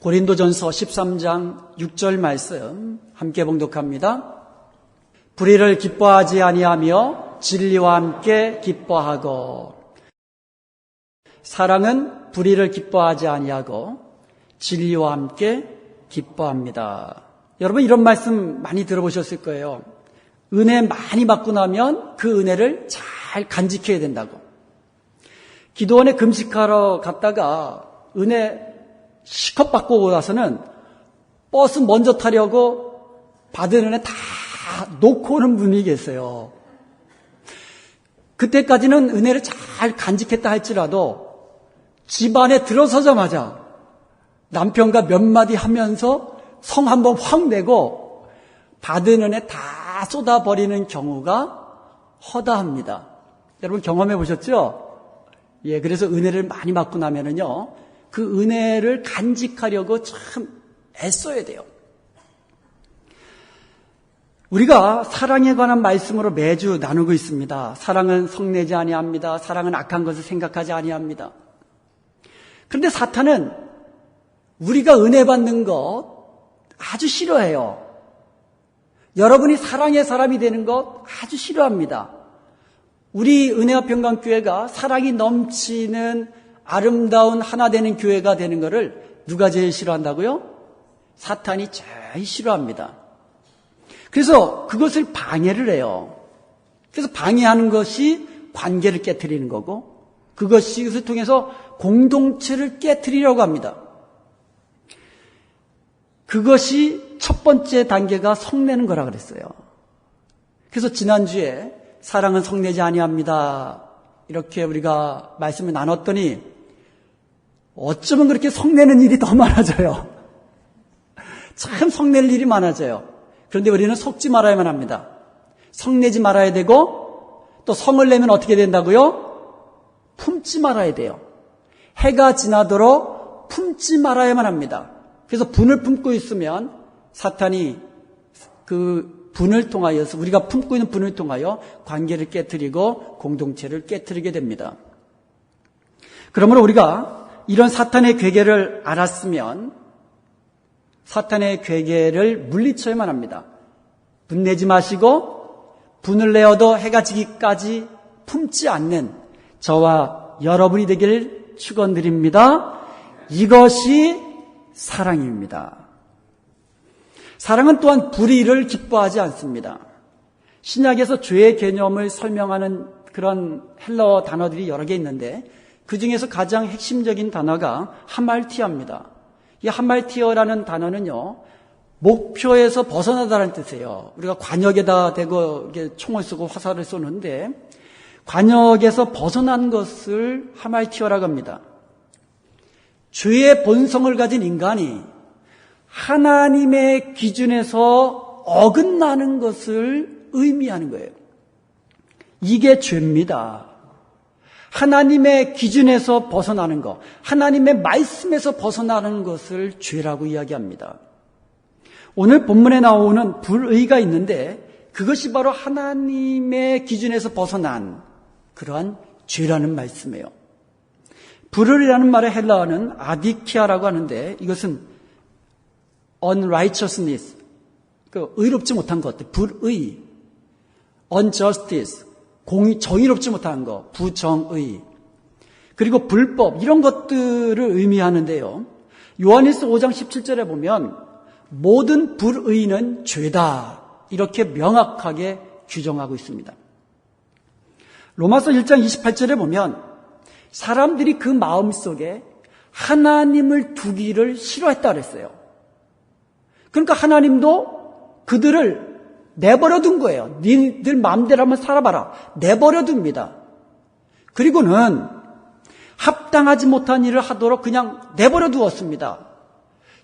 고린도전서 13장 6절 말씀 함께 봉독합니다. 불의를 기뻐하지 아니하며 진리와 함께 기뻐하고, 사랑은 불의를 기뻐하지 아니하고 진리와 함께 기뻐합니다. 여러분, 이런 말씀 많이 들어보셨을 거예요. 은혜 많이 받고 나면 그 은혜를 잘 간직해야 된다고. 기도원에 금식하러 갔다가 은혜 실컷 받고 오고 나서는 버스 먼저 타려고 받은 은혜 다 놓고 오는 분이 계세요. 그때까지는 은혜를 잘 간직했다 할지라도 집안에 들어서자마자 남편과 몇 마디 하면서 성 한번 확 내고 받은 은혜 다 쏟아버리는 경우가 허다합니다. 여러분 경험해 보셨죠? 예, 그래서 은혜를 많이 받고 나면은요, 그 은혜를 간직하려고 참 애써야 돼요. 우리가 사랑에 관한 말씀으로 매주 나누고 있습니다. 사랑은 성내지 아니합니다. 사랑은 악한 것을 생각하지 아니합니다. 그런데 사탄은 우리가 은혜 받는 것 아주 싫어해요. 여러분이 사랑의 사람이 되는 것 아주 싫어합니다. 우리 은혜와 평강교회가 사랑이 넘치는 아름다운 하나 되는 교회가 되는 것을 누가 제일 싫어한다고요? 사탄이 제일 싫어합니다. 그래서 그것을 방해를 해요. 그래서 방해하는 것이 관계를 깨트리는 거고, 그것을 통해서 공동체를 깨트리려고 합니다. 그것이 첫 번째 단계가 성내는 거라 그랬어요. 그래서 지난주에 사랑은 성내지 아니합니다, 이렇게 우리가 말씀을 나눴더니 어쩌면 그렇게 성내는 일이 더 많아져요. 참 성낼 일이 많아져요. 그런데 우리는 속지 말아야만 합니다. 성내지 말아야 되고, 또 성을 내면 어떻게 된다고요? 품지 말아야 돼요. 해가 지나도록 품지 말아야만 합니다. 그래서 분을 품고 있으면 사탄이 그 분을 통하여서, 우리가 품고 있는 분을 통하여 관계를 깨트리고 공동체를 깨트리게 됩니다. 그러므로 우리가 이런 사탄의 괴계를 알았으면 사탄의 괴계를 물리쳐야만 합니다. 분내지 마시고 분을 내어도 해가 지기까지 품지 않는 저와 여러분이 되기를 축원드립니다. 이것이 사랑입니다. 사랑은 또한 불의를 기뻐하지 않습니다. 신약에서 죄의 개념을 설명하는 그런 헬러 단어들이 여러 개 있는데 그 중에서 가장 핵심적인 단어가 하말티어입니다. 이 하말티어라는 단어는요, 목표에서 벗어나다라는 뜻이에요. 우리가 관역에다 대고 이렇게 총을 쏘고 화살을 쏘는데 관역에서 벗어난 것을 하말티어라고 합니다. 죄의 본성을 가진 인간이 하나님의 기준에서 어긋나는 것을 의미하는 거예요. 이게 죄입니다. 하나님의 기준에서 벗어나는 것, 하나님의 말씀에서 벗어나는 것을 죄라고 이야기합니다. 오늘 본문에 나오는 불의가 있는데 그것이 바로 하나님의 기준에서 벗어난 그러한 죄라는 말씀이에요. 불의라는 말의 헬라어는 아디키아라고 하는데 이것은 unrighteousness, 의롭지 못한 것들, 불의, unjustice, 정의롭지 못한 것, 부정의, 그리고 불법, 이런 것들을 의미하는데요. 요한일서 5장 17절에 보면 모든 불의는 죄다, 이렇게 명확하게 규정하고 있습니다. 로마서 1장 28절에 보면 사람들이 그 마음속에 하나님을 두기를 싫어했다 그랬어요. 그러니까 하나님도 그들을 내버려 둔 거예요. 니들 마음대로 한번 살아봐라. 내버려 둡니다. 그리고는 합당하지 못한 일을 하도록 그냥 내버려 두었습니다.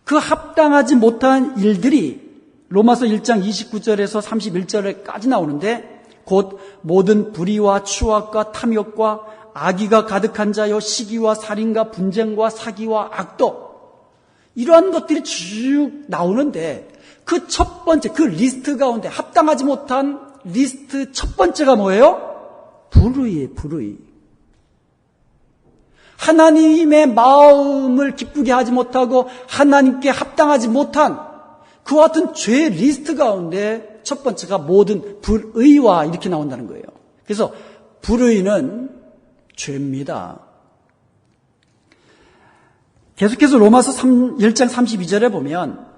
그 합당하지 못한 일들이 로마서 1장 29절에서 31절에까지 나오는데 곧 모든 불의와 추악과 탐욕과 악의가 가득한 자요, 시기와 살인과 분쟁과 사기와 악독, 이러한 것들이 쭉 나오는데 그 첫 번째, 그 리스트 가운데 합당하지 못한 리스트 첫 번째가 뭐예요? 불의예요, 불의. 하나님의 마음을 기쁘게 하지 못하고 하나님께 합당하지 못한 그와 같은 죄의 리스트 가운데 첫 번째가 모든 불의와 이렇게 나온다는 거예요. 그래서 불의는 죄입니다. 계속해서 로마서 1장 32절에 보면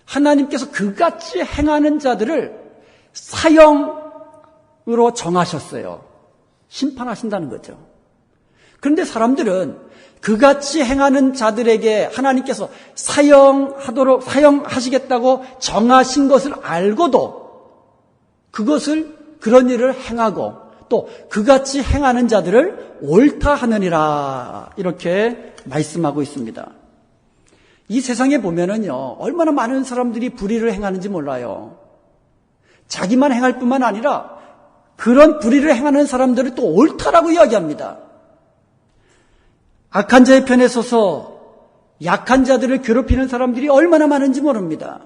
하나님께서 그같이 행하는 자들을 사형으로 정하셨어요. 심판하신다는 거죠. 그런데 사람들은 그같이 행하는 자들에게 하나님께서 사형하시겠다고 정하신 것을 알고도 그런 일을 행하고 또 그같이 행하는 자들을 옳다 하느니라 이렇게 말씀하고 있습니다. 이 세상에 보면은요, 얼마나 많은 사람들이 불의를 행하는지 몰라요. 자기만 행할 뿐만 아니라 그런 불의를 행하는 사람들을 또 옳다라고 이야기합니다. 악한 자의 편에 서서 약한 자들을 괴롭히는 사람들이 얼마나 많은지 모릅니다.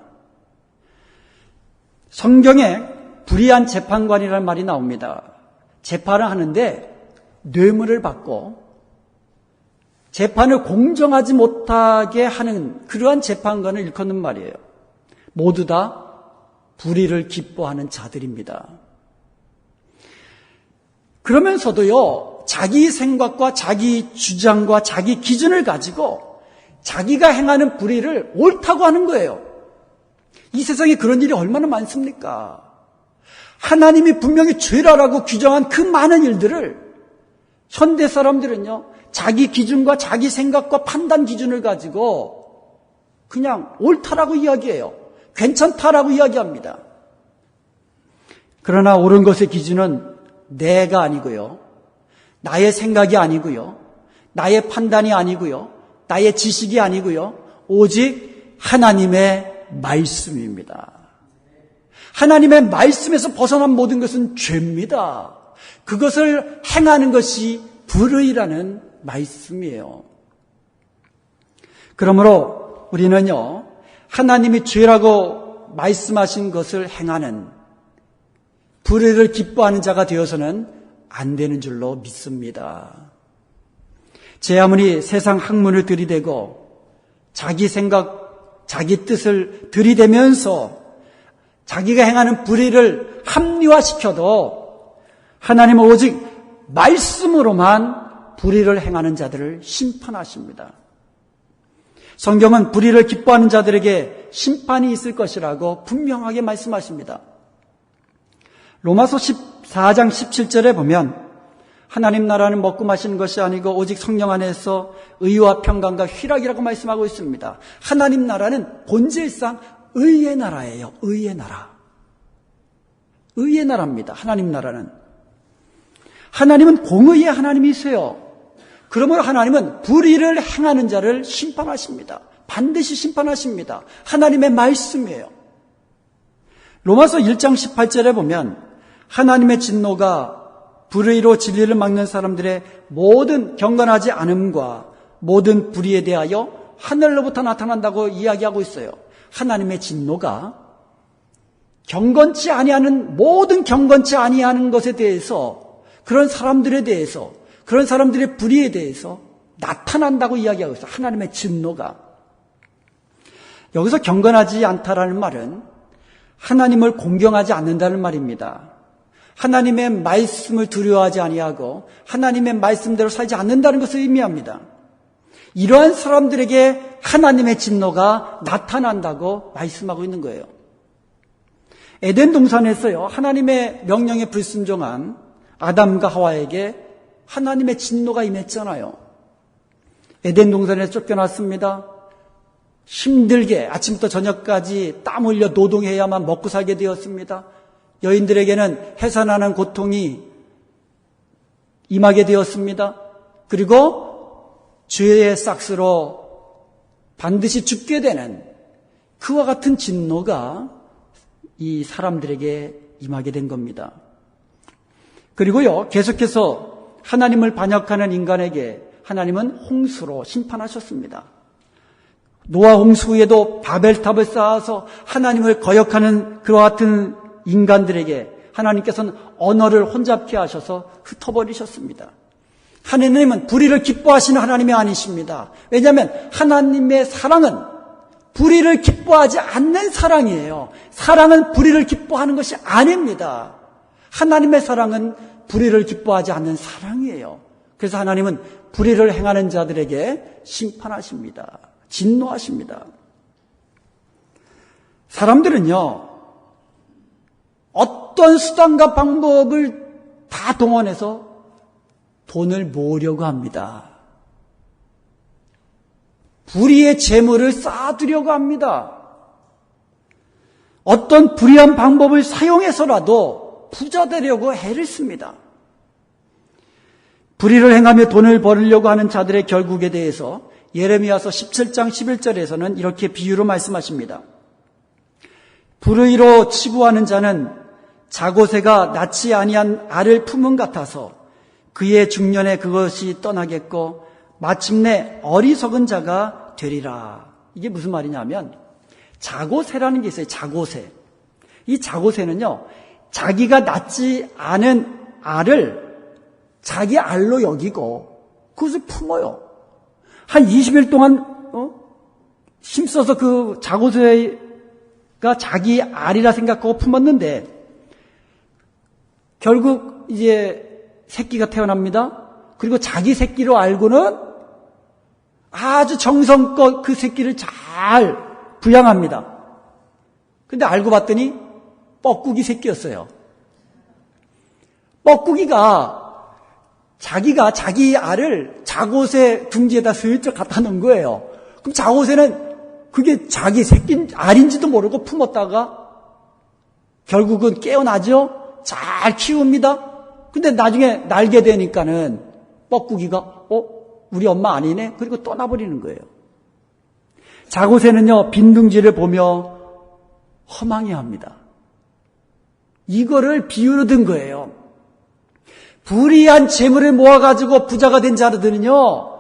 성경에 불의한 재판관이라는 말이 나옵니다. 재판을 하는데 뇌물을 받고 재판을 공정하지 못하게 하는 그러한 재판관을 일컫는 말이에요. 모두 다 불의를 기뻐하는 자들입니다. 그러면서도요, 자기 생각과 자기 주장과 자기 기준을 가지고 자기가 행하는 불의를 옳다고 하는 거예요. 이 세상에 그런 일이 얼마나 많습니까? 하나님이 분명히 죄라라고 규정한 그 많은 일들을 현대 사람들은요, 자기 기준과 자기 생각과 판단 기준을 가지고 그냥 옳다라고 이야기해요. 괜찮다라고 이야기합니다. 그러나 옳은 것의 기준은 내가 아니고요, 나의 생각이 아니고요, 나의 판단이 아니고요, 나의 지식이 아니고요, 오직 하나님의 말씀입니다. 하나님의 말씀에서 벗어난 모든 것은 죄입니다. 그것을 행하는 것이 불의라는 말씀이에요. 그러므로 우리는요, 하나님이 죄라고 말씀하신 것을 행하는 불의를 기뻐하는 자가 되어서는 안 되는 줄로 믿습니다. 제 아무리 세상 학문을 들이대고 자기 생각, 자기 뜻을 들이대면서 자기가 행하는 불의를 합리화시켜도 하나님은 오직 말씀으로만 불의를 행하는 자들을 심판하십니다. 성경은 불의를 기뻐하는 자들에게 심판이 있을 것이라고 분명하게 말씀하십니다. 로마서 14장 17절에 보면 하나님 나라는 먹고 마시는 것이 아니고 오직 성령 안에서 의와 평강과 희락이라고 말씀하고 있습니다. 하나님 나라는 본질상 의의 나라예요. 의의 나라. 의의 나라입니다. 하나님 나라는. 하나님은 공의의 하나님이세요. 그러므로 하나님은 불의를 행하는 자를 심판하십니다. 반드시 심판하십니다. 하나님의 말씀이에요. 로마서 1장 18절에 보면 하나님의 진노가 불의로 진리를 막는 사람들의 모든 경건하지 않음과 모든 불의에 대하여 하늘로부터 나타난다고 이야기하고 있어요. 하나님의 진노가 경건치 아니하는 모든 경건치 아니하는 것에 대해서 그런 사람들에 대해서 그런 사람들의 불의에 대해서 나타난다고 이야기하고 있어요. 하나님의 진노가. 여기서 경건하지 않다라는 말은 하나님을 공경하지 않는다는 말입니다. 하나님의 말씀을 두려워하지 아니하고 하나님의 말씀대로 살지 않는다는 것을 의미합니다. 이러한 사람들에게 하나님의 진노가 나타난다고 말씀하고 있는 거예요. 에덴 동산에서요, 하나님의 명령에 불순종한 아담과 하와에게 하나님의 진노가 임했잖아요. 에덴 동산에서 쫓겨났습니다. 힘들게 아침부터 저녁까지 땀 흘려 노동해야만 먹고 살게 되었습니다. 여인들에게는 해산하는 고통이 임하게 되었습니다. 그리고 죄의 싹스로 반드시 죽게 되는 그와 같은 진노가 이 사람들에게 임하게 된 겁니다. 그리고요, 계속해서 하나님을 반역하는 인간에게 하나님은 홍수로 심판하셨습니다. 노아 홍수 후에도 바벨탑을 쌓아서 하나님을 거역하는 그와 같은 인간들에게 하나님께서는 언어를 혼잡케 하셔서 흩어버리셨습니다. 하나님은 불의를 기뻐하시는 하나님이 아니십니다. 왜냐하면 하나님의 사랑은 불의를 기뻐하지 않는 사랑이에요. 사랑은 불의를 기뻐하는 것이 아닙니다. 하나님의 사랑은 불의를 기뻐하지 않는 사랑이에요. 그래서 하나님은 불의를 행하는 자들에게 심판하십니다. 진노하십니다. 사람들은요, 어떤 수단과 방법을 다 동원해서 돈을 모으려고 합니다. 불의의 재물을 쌓아두려고 합니다. 어떤 불의한 방법을 사용해서라도 부자 되려고 애를 씁니다. 불의를 행하며 돈을 벌으려고 하는 자들의 결국에 대해서 예레미야서 17장 11절에서는 이렇게 비유로 말씀하십니다. 불의로 치부하는 자는 자고새가 낳지 아니한 알을 품은 같아서 그의 중년에 그것이 떠나겠고 마침내 어리석은 자가 되리라. 이게 무슨 말이냐면 자고새라는 게 있어요. 자고새. 이 자고새는요, 자기가 낳지 않은 알을 자기 알로 여기고 그것을 품어요. 한 20일 동안 힘써서 그 자고새가 자기 알이라 생각하고 품었는데 결국 이제 새끼가 태어납니다. 그리고 자기 새끼로 알고는 아주 정성껏 그 새끼를 잘 부양합니다. 근데 알고 봤더니 뻐꾸기 새끼였어요. 뻐꾸기가 자기가 자기 알을 자고새 둥지에다 슬쩍 갖다 놓은 거예요. 그럼 자고새는 그게 자기 새끼 알인지도 모르고 품었다가 결국은 깨어나죠. 잘 키웁니다. 근데 나중에 날게 되니까는 뻐꾸기가 우리 엄마 아니네? 그리고 떠나버리는 거예요. 자고새는요, 빈둥지를 보며 허망해합니다. 이거를 비유로 든 거예요. 불의한 재물을 모아가지고 부자가 된 자들은요,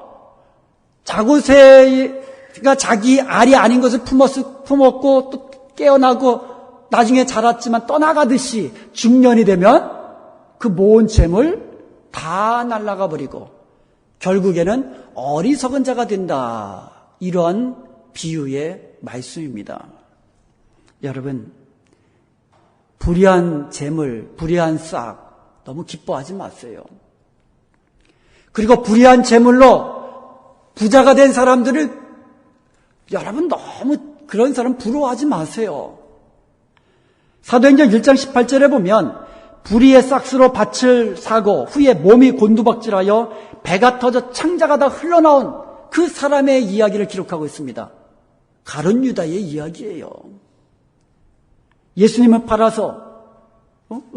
자고새가 자기 알이 아닌 것을 품었고 또 깨어나고 나중에 자랐지만 떠나가듯이 중년이 되면 그 모은 재물 다 날아가 버리고 결국에는 어리석은 자가 된다. 이런 비유의 말씀입니다. 여러분, 불의한 재물, 불의한 싹 너무 기뻐하지 마세요. 그리고 불의한 재물로 부자가 된 사람들을 여러분 너무 그런 사람 부러워하지 마세요. 사도행전 1장 18절에 보면 불의의 싹스로 밭을 사고 후에 몸이 곤두박질하여 배가 터져 창자가 다 흘러나온 그 사람의 이야기를 기록하고 있습니다. 가룟 유다의 이야기예요. 예수님을 팔아서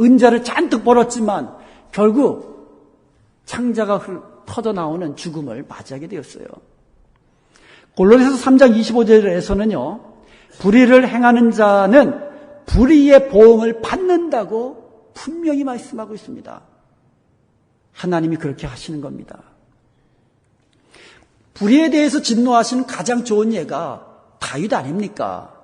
은자를 잔뜩 벌었지만 결국 창자가 터져 나오는 죽음을 맞이하게 되었어요. 골로새서 3장 25절에서는요. 불의를 행하는 자는 불의의 보응을 받는다고 분명히 말씀하고 있습니다. 하나님이 그렇게 하시는 겁니다. 불의에 대해서 진노하시는 가장 좋은 예가 다윗 아닙니까?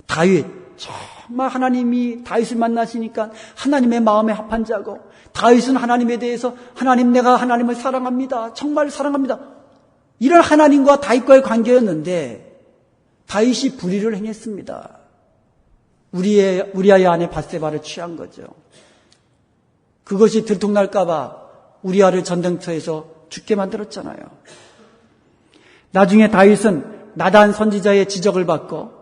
다윗, 정말 하나님이 다윗을 만나시니까 하나님의 마음에 합한 자고, 다윗은 하나님에 대해서 하나님, 내가 하나님을 사랑합니다. 정말 사랑합니다. 이런 하나님과 다윗과의 관계였는데 다윗이 불의를 행했습니다. 우리아의 아내 밧세바를 취한 거죠. 그것이 들통날까 봐 우리아를 전쟁터에서 죽게 만들었잖아요. 나중에 다윗은 나단 선지자의 지적을 받고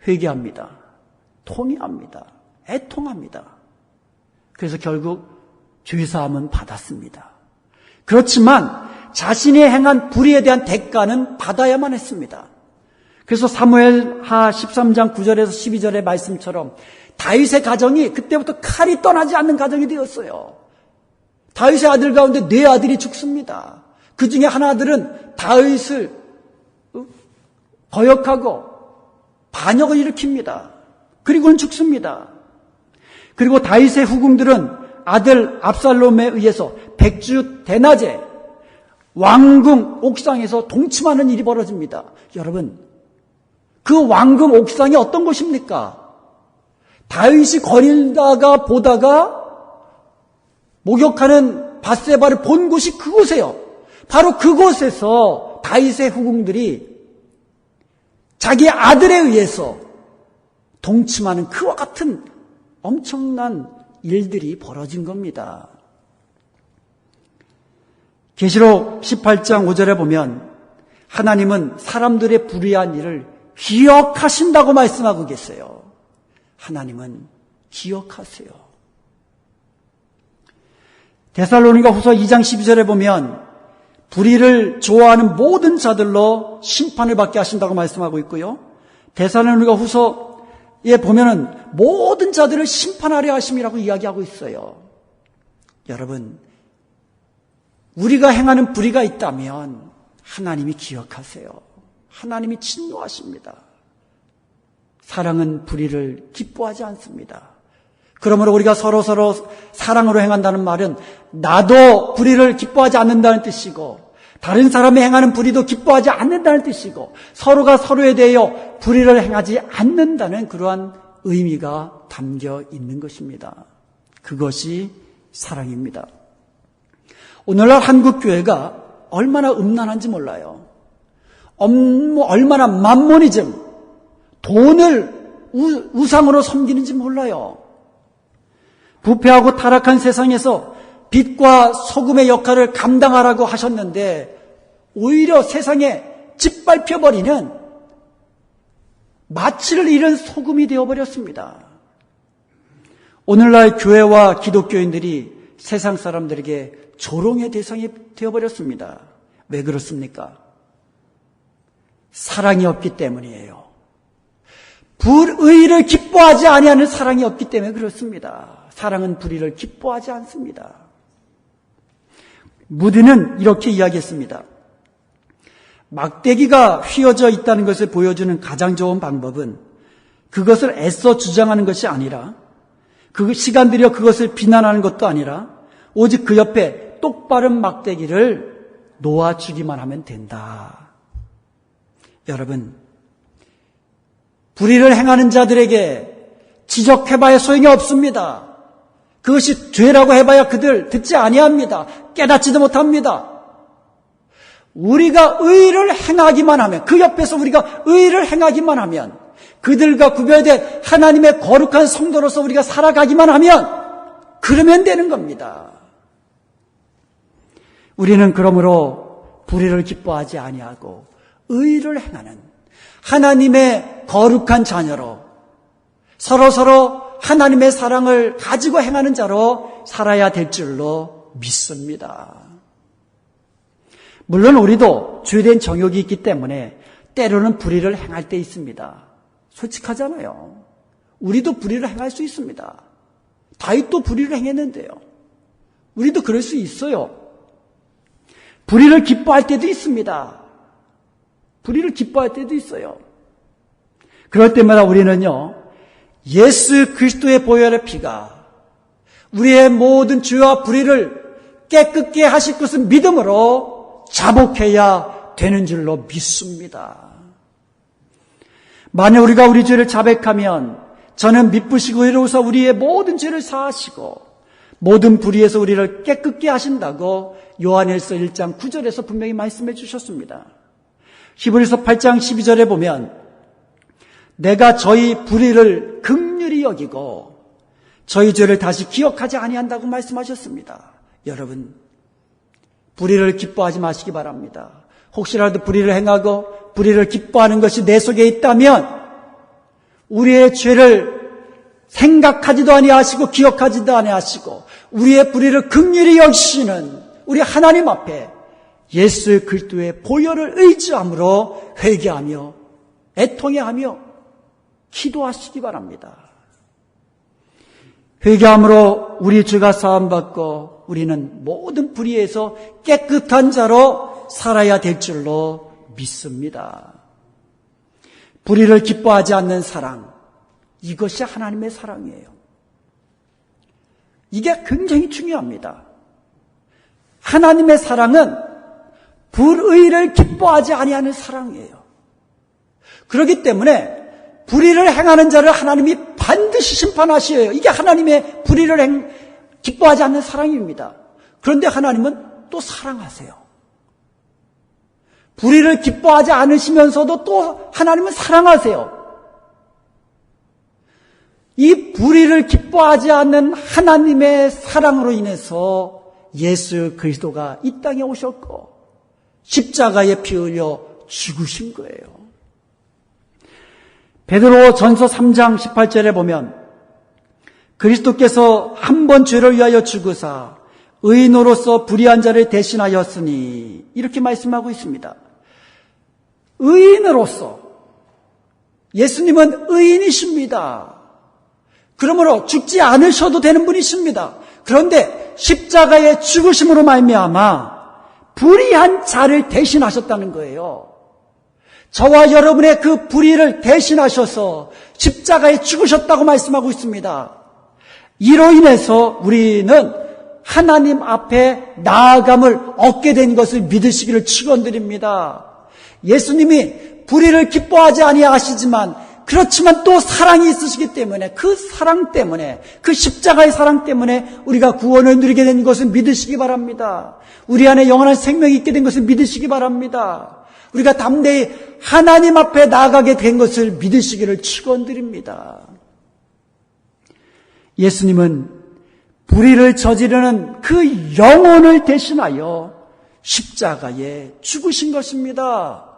회개합니다. 통회합니다. 애통합니다. 그래서 결국 죄사함은 받았습니다. 그렇지만 자신이 행한 불의에 대한 대가는 받아야만 했습니다. 그래서 사무엘하 13장 9절에서 12절의 말씀처럼 다윗의 가정이 그때부터 칼이 떠나지 않는 가정이 되었어요. 다윗의 아들 가운데 4아들이 죽습니다. 그 중에 한 아들은 다윗을 거역하고 반역을 일으킵니다. 그리고는 죽습니다. 그리고 다윗의 후궁들은 아들 압살롬에 의해서 백주 대낮에 왕궁 옥상에서 동침하는 일이 벌어집니다. 여러분, 그 왕궁 옥상이 어떤 곳입니까? 다윗이 거닐다가 보다가 목욕하는 밧세바를 본 곳이 그곳이에요. 바로 그곳에서 다윗의 후궁들이 자기 아들에 의해서 동침하는 그와 같은 엄청난 일들이 벌어진 겁니다. 계시록 18장 5절에 보면 하나님은 사람들의 불의한 일을 기억하신다고 말씀하고 계세요. 하나님은 기억하세요. 데살로니가 후서 2장 12절에 보면 불의를 좋아하는 모든 자들로 심판을 받게 하신다고 말씀하고 있고요. 데살로니가 후서에 보면은 모든 자들을 심판하려 하심이라고 이야기하고 있어요. 여러분, 우리가 행하는 불의가 있다면 하나님이 기억하세요. 하나님이 진노하십니다. 사랑은 불의를 기뻐하지 않습니다. 그러므로 우리가 서로 사랑으로 행한다는 말은 나도 불의를 기뻐하지 않는다는 뜻이고 다른 사람이 행하는 불의도 기뻐하지 않는다는 뜻이고 서로가 서로에 대하여 불의를 행하지 않는다는 그러한 의미가 담겨 있는 것입니다. 그것이 사랑입니다. 오늘날 한국교회가 얼마나 음란한지 몰라요. 얼마나 만모니즘, 돈을 우상으로 섬기는지 몰라요. 부패하고 타락한 세상에서 빛과 소금의 역할을 감당하라고 하셨는데 오히려 세상에 짓밟혀버리는 마취를 잃은 소금이 되어버렸습니다. 오늘날 교회와 기독교인들이 세상 사람들에게 조롱의 대상이 되어버렸습니다. 왜 그렇습니까? 사랑이 없기 때문이에요. 불의를 기뻐하지 아니하는 사랑이 없기 때문에 그렇습니다. 사랑은 불의를 기뻐하지 않습니다. 무드는 이렇게 이야기했습니다. 막대기가 휘어져 있다는 것을 보여주는 가장 좋은 방법은 그것을 애써 주장하는 것이 아니라 그 시간 들여 그것을 비난하는 것도 아니라 오직 그 옆에 똑바른 막대기를 놓아주기만 하면 된다. 여러분, 불의를 행하는 자들에게 지적해봐야 소용이 없습니다. 그것이 죄라고 해봐야 그들 듣지 아니합니다. 깨닫지도 못합니다. 우리가 의를 행하기만 하면, 그 옆에서 우리가 의를 행하기만 하면, 그들과 구별된 하나님의 거룩한 성도로서 우리가 살아가기만 하면 그러면 되는 겁니다. 우리는 그러므로 불의를 기뻐하지 아니하고 의를 행하는 하나님의 거룩한 자녀로 서로 하나님의 사랑을 가지고 행하는 자로 살아야 될 줄로 믿습니다. 물론 우리도 죄된 정욕이 있기 때문에 때로는 불의를 행할 때 있습니다. 솔직하잖아요. 우리도 불의를 행할 수 있습니다. 다윗도 불의를 행했는데요. 우리도 그럴 수 있어요. 불의를 기뻐할 때도 있습니다. 불의를 기뻐할 때도 있어요. 그럴 때마다 우리는요, 예수 그리스도의 보혈의 피가 우리의 모든 죄와 불의를 깨끗게 하실 것은 믿음으로 자복해야 되는 줄로 믿습니다. 만약 우리가 우리 죄를 자백하면 저는 미쁘시고 의로우사 우리의 모든 죄를 사하시고 모든 불의에서 우리를 깨끗게 하신다고 요한일서 1장 9절에서 분명히 말씀해 주셨습니다. 히브리서 8장 12절에 보면 내가 저희 불의를 긍휼히 여기고 저희 죄를 다시 기억하지 아니한다고 말씀하셨습니다. 여러분, 불의를 기뻐하지 마시기 바랍니다. 혹시라도 불의를 행하고 불의를 기뻐하는 것이 내 속에 있다면 우리의 죄를 생각하지도 아니하시고 기억하지도 아니하시고 우리의 불의를 긍휼히 여기시는 우리 하나님 앞에 예수 그리스도의 보혈을 의지함으로 회개하며 애통해하며 기도하시기 바랍니다. 회개함으로 우리 죄가 사함받고 우리는 모든 불의에서 깨끗한 자로 살아야 될 줄로 믿습니다. 불의를 기뻐하지 않는 사랑, 이것이 하나님의 사랑이에요. 이게 굉장히 중요합니다. 하나님의 사랑은 불의를 기뻐하지 아니하는 사랑이에요. 그렇기 때문에 불의를 행하는 자를 하나님이 반드시 심판하셔요. 이게 하나님의 불의를 기뻐하지 않는 사랑입니다. 그런데 하나님은 또 사랑하세요. 불의를 기뻐하지 않으시면서도 또 하나님은 사랑하세요. 이 불의를 기뻐하지 않는 하나님의 사랑으로 인해서 예수 그리스도가 이 땅에 오셨고 십자가에 피 흘려 죽으신 거예요. 베드로 전서 3장 18절에 보면 그리스도께서 한 번 죄를 위하여 죽으사 의인으로서 불의한 자를 대신하였으니 이렇게 말씀하고 있습니다. 의인으로서 예수님은 의인이십니다. 그러므로 죽지 않으셔도 되는 분이십니다. 그런데 십자가의 죽으심으로 말미암아 불의한 자를 대신하셨다는 거예요. 저와 여러분의 그 불의를 대신하셔서 십자가에 죽으셨다고 말씀하고 있습니다. 이로 인해서 우리는 하나님 앞에 나아감을 얻게 된 것을 믿으시기를 축원드립니다. 예수님이 불의를 기뻐하지 아니하시지만 그렇지만 또 사랑이 있으시기 때문에 그 사랑 때문에 그 십자가의 사랑 때문에 우리가 구원을 누리게 된 것을 믿으시기 바랍니다. 우리 안에 영원한 생명이 있게 된 것을 믿으시기 바랍니다. 우리가 담대히 하나님 앞에 나아가게 된 것을 믿으시기를 축원드립니다. 예수님은 불의를 저지르는 그 영혼을 대신하여 십자가에 죽으신 것입니다.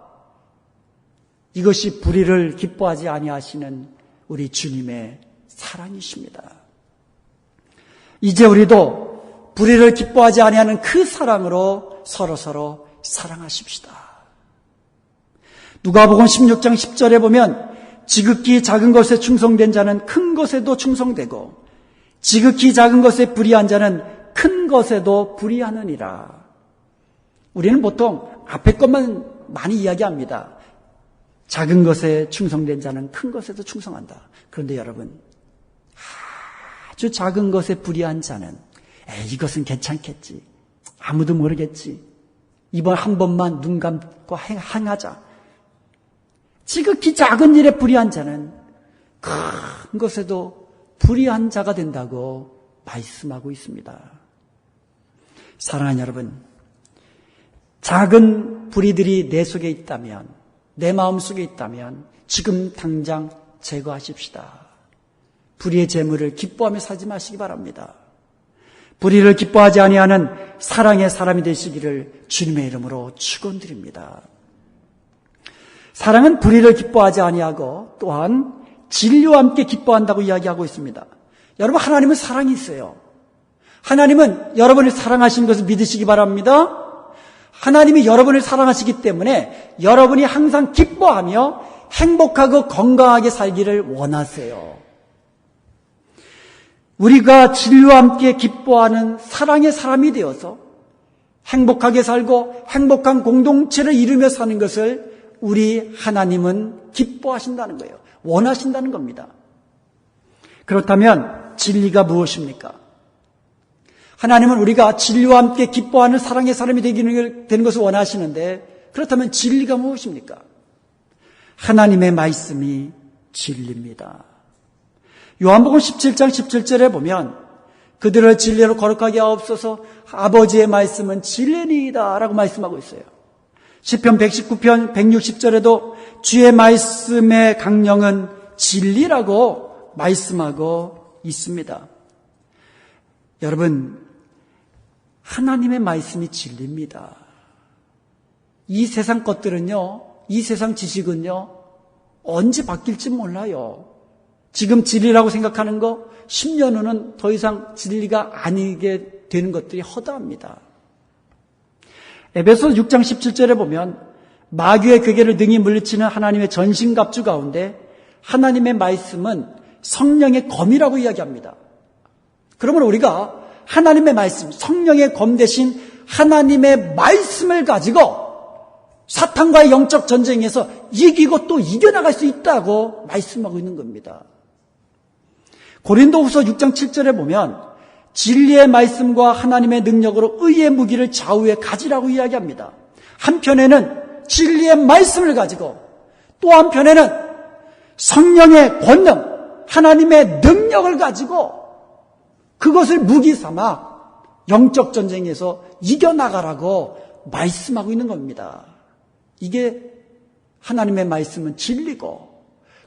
이것이 불의를 기뻐하지 아니하시는 우리 주님의 사랑이십니다. 이제 우리도 불의를 기뻐하지 아니하는 그 사랑으로 서로서로 사랑하십시다. 누가복음 16장 10절에 보면 지극히 작은 것에 충성된 자는 큰 것에도 충성되고 지극히 작은 것에 불의한 자는 큰 것에도 불의하느니라. 우리는 보통 앞에 것만 많이 이야기합니다. 작은 것에 충성된 자는 큰 것에도 충성한다. 그런데 여러분, 아주 작은 것에 불의한 자는 이것은 괜찮겠지. 아무도 모르겠지. 이번 한 번만 눈 감고 행하자. 지극히 작은 일에 불의한 자는 큰 것에도 불의한 자가 된다고 말씀하고 있습니다. 사랑하는 여러분, 작은 불의들이 내 속에 있다면, 내 마음 속에 있다면 지금 당장 제거하십시다. 불의의 재물을 기뻐하며 살지 마시기 바랍니다. 불의를 기뻐하지 아니하는 사랑의 사람이 되시기를 주님의 이름으로 축원드립니다. 사랑은 불의를 기뻐하지 아니하고 또한 진리와 함께 기뻐한다고 이야기하고 있습니다. 여러분, 하나님은 사랑이 있어요. 하나님은 여러분을 사랑하시는 것을 믿으시기 바랍니다. 하나님이 여러분을 사랑하시기 때문에 여러분이 항상 기뻐하며 행복하고 건강하게 살기를 원하세요. 우리가 진리와 함께 기뻐하는 사랑의 사람이 되어서 행복하게 살고 행복한 공동체를 이루며 사는 것을 우리 하나님은 기뻐하신다는 거예요. 원하신다는 겁니다. 그렇다면 진리가 무엇입니까? 하나님은 우리가 진리와 함께 기뻐하는 사랑의 사람이 되는 것을 원하시는데 그렇다면 진리가 무엇입니까? 하나님의 말씀이 진리입니다. 요한복음 17장 17절에 보면 그들을 진리로 거룩하게 하옵소서 아버지의 말씀은 진리니이다 라고 말씀하고 있어요. 시편 119편 160절에도 주의 말씀의 강령은 진리라고 말씀하고 있습니다. 여러분, 하나님의 말씀이 진리입니다. 이 세상 것들은요, 이 세상 지식은요, 언제 바뀔지 몰라요. 지금 진리라고 생각하는 거 10년 후는 더 이상 진리가 아니게 되는 것들이 허다합니다. 에베소 6장 17절에 보면 마귀의 괴계를 능히 물리치는 하나님의 전신갑주 가운데 하나님의 말씀은 성령의 검이라고 이야기합니다. 그러므로 우리가 하나님의 말씀, 성령의 검 대신 하나님의 말씀을 가지고 사탄과의 영적 전쟁에서 이기고 또 이겨나갈 수 있다고 말씀하고 있는 겁니다. 고린도후서 6장 7절에 보면 진리의 말씀과 하나님의 능력으로 의의 무기를 좌우에 가지라고 이야기합니다. 한편에는 진리의 말씀을 가지고 또 한편에는 성령의 권능, 하나님의 능력을 가지고 그것을 무기 삼아 영적 전쟁에서 이겨나가라고 말씀하고 있는 겁니다. 이게 하나님의 말씀은 진리고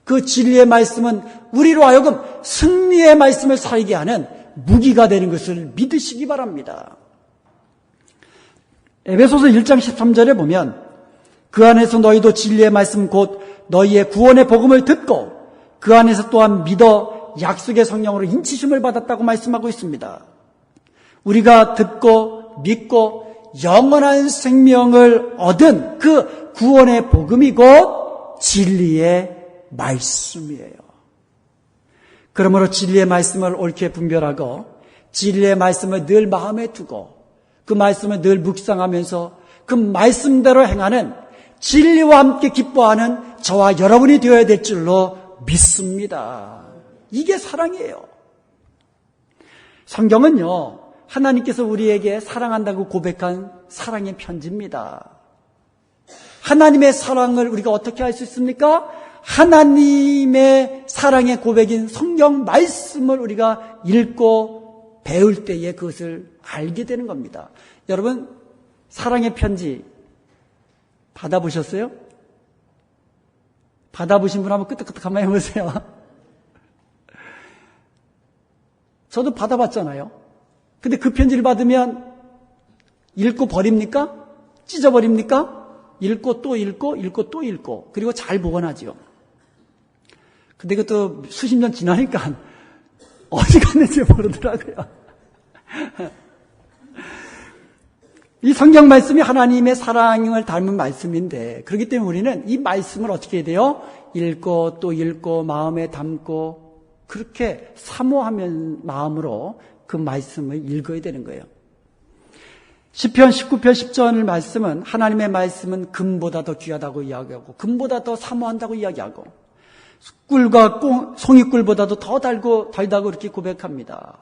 그 진리의 말씀은 우리로 하여금 승리의 말씀을 살게 하는 무기가 되는 것을 믿으시기 바랍니다. 에베소서 1장 13절에 보면 그 안에서 너희도 진리의 말씀 곧 너희의 구원의 복음을 듣고 그 안에서 또한 믿어 약속의 성령으로 인치심을 받았다고 말씀하고 있습니다. 우리가 듣고 믿고 영원한 생명을 얻은 그 구원의 복음이 곧 진리의 말씀이에요. 그러므로 진리의 말씀을 옳게 분별하고 진리의 말씀을 늘 마음에 두고 그 말씀을 늘 묵상하면서 그 말씀대로 행하는 진리와 함께 기뻐하는 저와 여러분이 되어야 될 줄로 믿습니다. 이게 사랑이에요. 성경은요, 하나님께서 우리에게 사랑한다고 고백한 사랑의 편지입니다. 하나님의 사랑을 우리가 어떻게 알 수 있습니까? 하나님의 사랑의 고백인 성경 말씀을 우리가 읽고 배울 때에 그것을 알게 되는 겁니다. 여러분, 사랑의 편지 받아보셨어요? 받아보신 분 한번 끄떡끄떡 한번 해보세요. 저도 받아봤잖아요. 근데 그 편지를 받으면 읽고 버립니까? 찢어버립니까? 읽고 또 읽고 읽고 또 읽고 그리고 잘 보관하죠. 근데 그것도 수십 년 지나니까 어디 갔는지 모르더라고요. 이 성경 말씀이 하나님의 사랑을 닮은 말씀인데 그렇기 때문에 우리는 이 말씀을 어떻게 해야 돼요? 읽고 또 읽고 마음에 담고 그렇게 사모하는 마음으로 그 말씀을 읽어야 되는 거예요. 시편 19편 10절 말씀은 하나님의 말씀은 금보다 더 귀하다고 이야기하고 금보다 더 사모한다고 이야기하고 꿀과 송이꿀보다도 더 달다고 이렇게 고백합니다.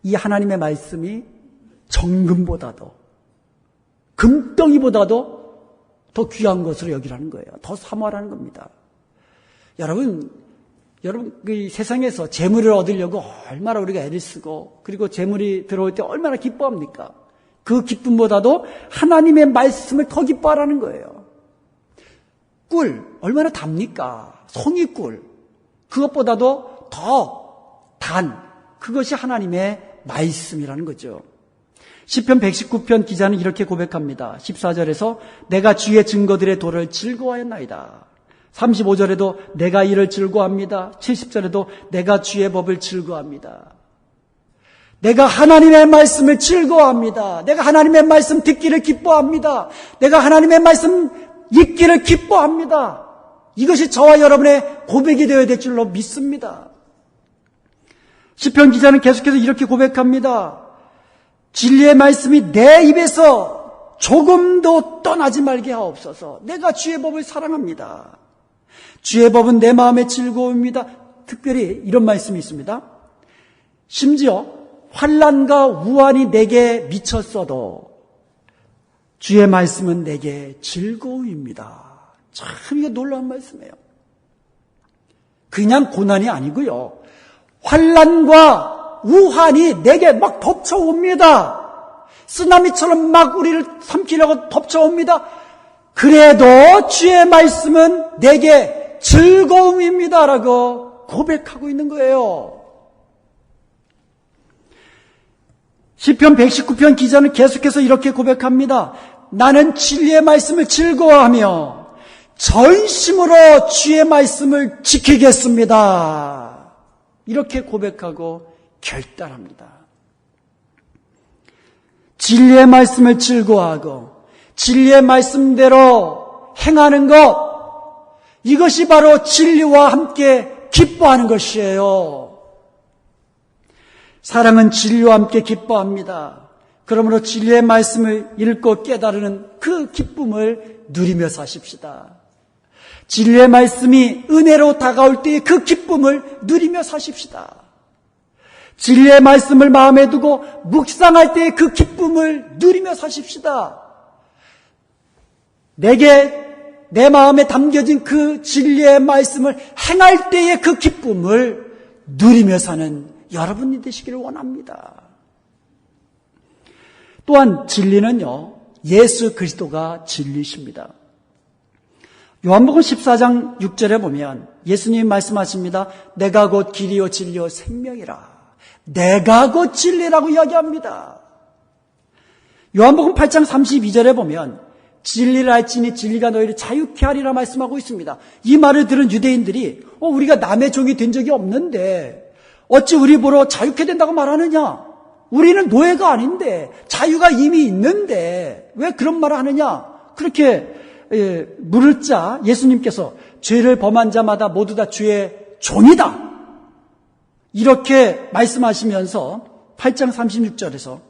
이 하나님의 말씀이 정금보다도 금덩이보다도 더 귀한 것으로 여기라는 거예요. 더 사모하라는 겁니다. 여러분 이 세상에서 재물을 얻으려고 얼마나 우리가 애를 쓰고 그리고 재물이 들어올 때 얼마나 기뻐합니까? 그 기쁨보다도 하나님의 말씀을 더 기뻐하라는 거예요. 꿀 얼마나 답니까? 송이꿀 그것보다도 더 단 그것이 하나님의 말씀이라는 거죠. 시편 119편 기자는 이렇게 고백합니다. 14절에서 내가 주의 증거들의 도를 즐거워했나이다. 35절에도 내가 이를 즐거워합니다. 70절에도 내가 주의 법을 즐거워합니다. 내가 하나님의 말씀을 즐거워합니다. 내가 하나님의 말씀 듣기를 기뻐합니다. 내가 하나님의 말씀 읽기를 기뻐합니다. 이것이 저와 여러분의 고백이 되어야 될 줄로 믿습니다. 시편 기자는 계속해서 이렇게 고백합니다. 진리의 말씀이 내 입에서 조금도 떠나지 말게 하옵소서. 내가 주의 법을 사랑합니다. 주의 법은 내 마음의 즐거움입니다. 특별히 이런 말씀이 있습니다. 심지어 환난과 우환이 내게 미쳤어도 주의 말씀은 내게 즐거움입니다. 참 이거 놀라운 말씀이에요. 그냥 고난이 아니고요. 환난과 우환이 내게 막 덮쳐옵니다. 쓰나미처럼 막 우리를 삼키려고 덮쳐옵니다. 그래도 주의 말씀은 내게 즐거움입니다라고 고백하고 있는 거예요. 시편 119편 기자는 계속해서 이렇게 고백합니다. 나는 진리의 말씀을 즐거워하며 전심으로 주의 말씀을 지키겠습니다. 이렇게 고백하고 결단합니다. 진리의 말씀을 즐거워하고 진리의 말씀대로 행하는 것, 이것이 바로 진리와 함께 기뻐하는 것이에요. 사랑은 진리와 함께 기뻐합니다. 그러므로 진리의 말씀을 읽고 깨달으는 그 기쁨을 누리며 사십시다. 진리의 말씀이 은혜로 다가올 때의 그 기쁨을 누리며 사십시다. 진리의 말씀을 마음에 두고 묵상할 때의 그 기쁨을 누리며 사십시다. 내 마음에 담겨진 그 진리의 말씀을 행할 때의 그 기쁨을 누리며 사는 여러분이 되시기를 원합니다. 또한 진리는요, 예수 그리스도가 진리십니다. 요한복음 14장 6절에 보면 예수님이 말씀하십니다. 내가 곧 길이요 진리요 생명이라. 내가 곧 진리라고 이야기합니다. 요한복음 8장 32절에 보면 진리를 알지니 진리가 너희를 자유케 하리라 말씀하고 있습니다. 이 말을 들은 유대인들이 우리가 남의 종이 된 적이 없는데 어찌 우리 보러 자유케 된다고 말하느냐? 우리는 노예가 아닌데 자유가 이미 있는데 왜 그런 말을 하느냐? 그렇게 물을자 예수님께서 죄를 범한 자마다 모두 다 주의 종이다. 이렇게 말씀하시면서 8장 36절에서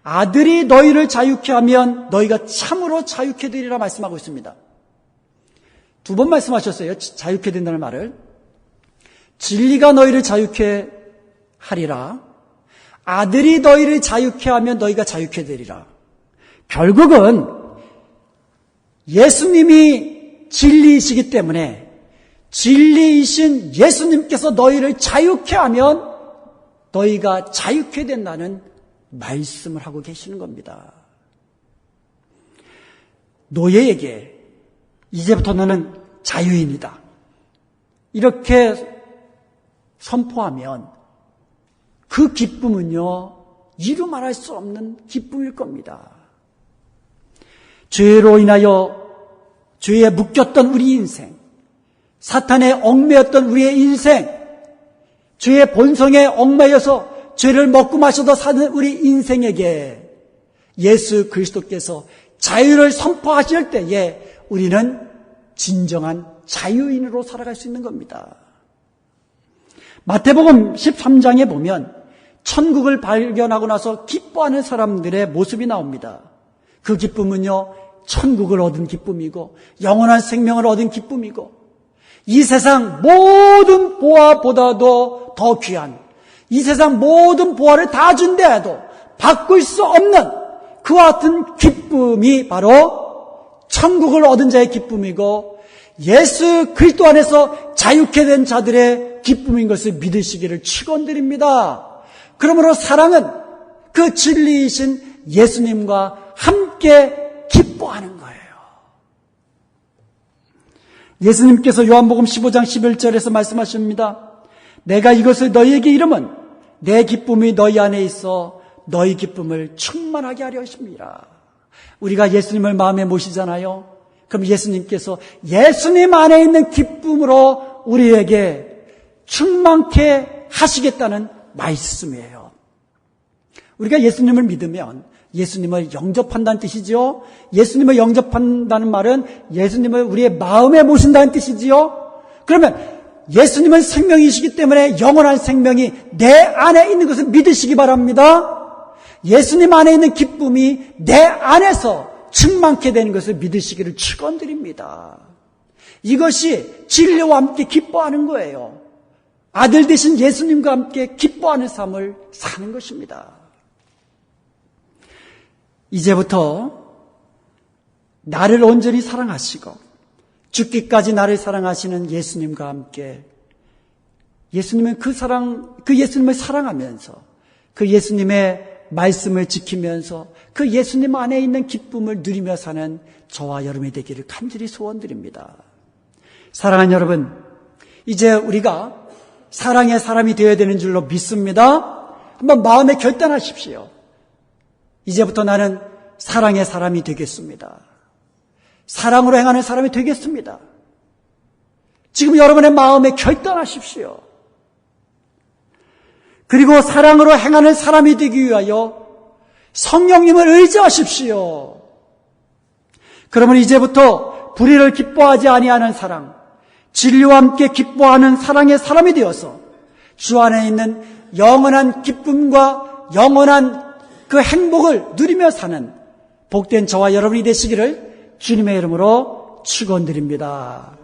아들이 너희를 자유케 하면 너희가 참으로 자유케 되리라 말씀하고 있습니다. 두 번 말씀하셨어요. 자유케 된다는 말을. 진리가 너희를 자유케 하리라. 아들이 너희를 자유케 하면 너희가 자유케 되리라. 결국은 예수님이 진리이시기 때문에 진리이신 예수님께서 너희를 자유케 하면 너희가 자유케 된다는 말씀을 하고 계시는 겁니다. 노예에게 이제부터 너는 자유인이다. 이렇게 선포하면 그 기쁨은요, 이루 말할 수 없는 기쁨일 겁니다. 죄로 인하여 죄에 묶였던 우리 인생, 사탄에 얽매였던 우리의 인생, 죄의 본성에 얽매여서 죄를 먹고 마셔도 사는 우리 인생에게 예수 그리스도께서 자유를 선포하실 때에 우리는 진정한 자유인으로 살아갈 수 있는 겁니다. 마태복음 13장에 보면 천국을 발견하고 나서 기뻐하는 사람들의 모습이 나옵니다. 그 기쁨은요, 천국을 얻은 기쁨이고 영원한 생명을 얻은 기쁨이고 이 세상 모든 보화보다도 더 귀한, 이 세상 모든 보화를 다 준다 해도 바꿀 수 없는 그와 같은 기쁨이 바로 천국을 얻은 자의 기쁨이고 예수 그리스도 안에서 자유케 된 자들의 기쁨인 것을 믿으시기를 축원드립니다. 그러므로 사랑은 그 진리이신 예수님과 함께 기뻐하는 거예요. 예수님께서 요한복음 15장 11절에서 말씀하십니다. 내가 이것을 너희에게 이름은 내 기쁨이 너희 안에 있어 너희 기쁨을 충만하게 하려 하십니다. 우리가 예수님을 마음에 모시잖아요. 그럼 예수님께서 예수님 안에 있는 기쁨으로 우리에게 충만케 하시겠다는 말씀이에요. 우리가 예수님을 믿으면 예수님을 영접한다는 뜻이죠. 예수님을 영접한다는 말은 예수님을 우리의 마음에 모신다는 뜻이지요. 그러면 예수님은 생명이시기 때문에 영원한 생명이 내 안에 있는 것을 믿으시기 바랍니다. 예수님 안에 있는 기쁨이 내 안에서 충만케 되는 것을 믿으시기를 축원드립니다. 이것이 진리와 함께 기뻐하는 거예요. 아들 되신 예수님과 함께 기뻐하는 삶을 사는 것입니다. 이제부터 나를 온전히 사랑하시고 죽기까지 나를 사랑하시는 예수님과 함께 예수님은 그 예수님을 사랑하면서 그 예수님의 말씀을 지키면서 그 예수님 안에 있는 기쁨을 누리며 사는 저와 여러분이 되기를 간절히 소원드립니다. 사랑하는 여러분, 이제 우리가 사랑의 사람이 되어야 되는 줄로 믿습니다. 한번 마음에 결단하십시오. 이제부터 나는 사랑의 사람이 되겠습니다. 사랑으로 행하는 사람이 되겠습니다. 지금 여러분의 마음에 결단하십시오. 그리고 사랑으로 행하는 사람이 되기 위하여 성령님을 의지하십시오. 그러면 이제부터 불의를 기뻐하지 아니하는 사랑, 진리와 함께 기뻐하는 사랑의 사람이 되어서 주 안에 있는 영원한 기쁨과 영원한 그 행복을 누리며 사는 복된 저와 여러분이 되시기를 주님의 이름으로 축원드립니다.